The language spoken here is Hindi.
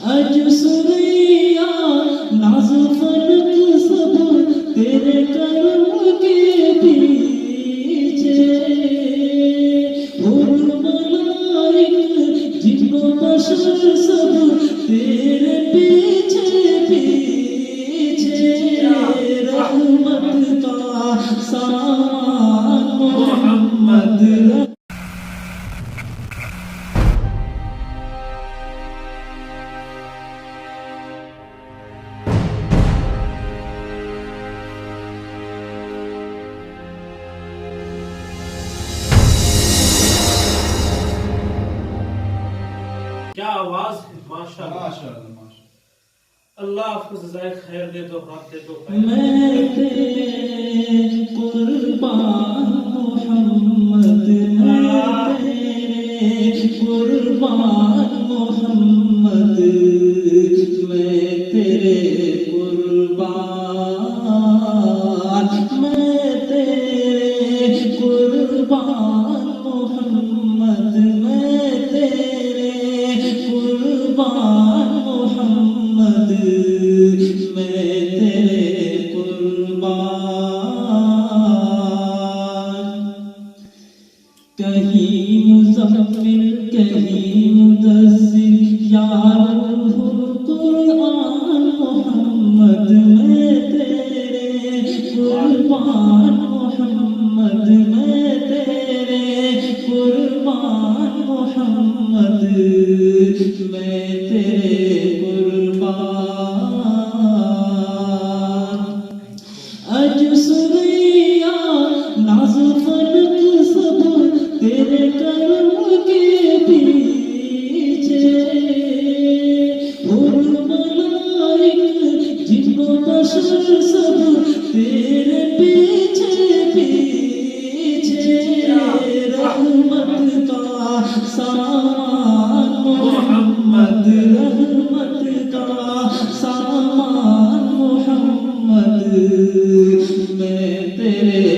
अज सुनैया नाज़ फलक सब तेरे करम के पीछे, हुर मलाइक जिन्नो बशर सब तेरे पीछे पीछे, रहमत का सामान मोहम्मद। क्या आवाज है, माशाअल्लाह। अल्लाह आपको जज़ाए खैर दे दो, रात दे दो। मैं तेरे कुर्बान मोहम्मद, मैं तेरे कुर्बान मोहम्मद, मैं तेरे कुर्बान, मैं तेरे कुर्बान मोहम्मद, मैं तेरे कुर्बान मोहम्मद, मैं तेरे कुर्बान। कहीं मुज़म्मिल कहीं मुदस्सिर या रूहुल कुरआन मोहम्मद, मैं तेरे कुर्बान मोहम्मद, मैं तेरे कुर्बान मोहम्मद, मैं तेरे कुर्बान। अज सुनैया नाज़ फलक सब तेरे करम के पीछे, हुर मलाइक जिन्नो बशर सब तेरे पीछे पीछे, रहमत का सामान मोहम्मद, रहमत का सामान मोहम्मद, मैं तेरे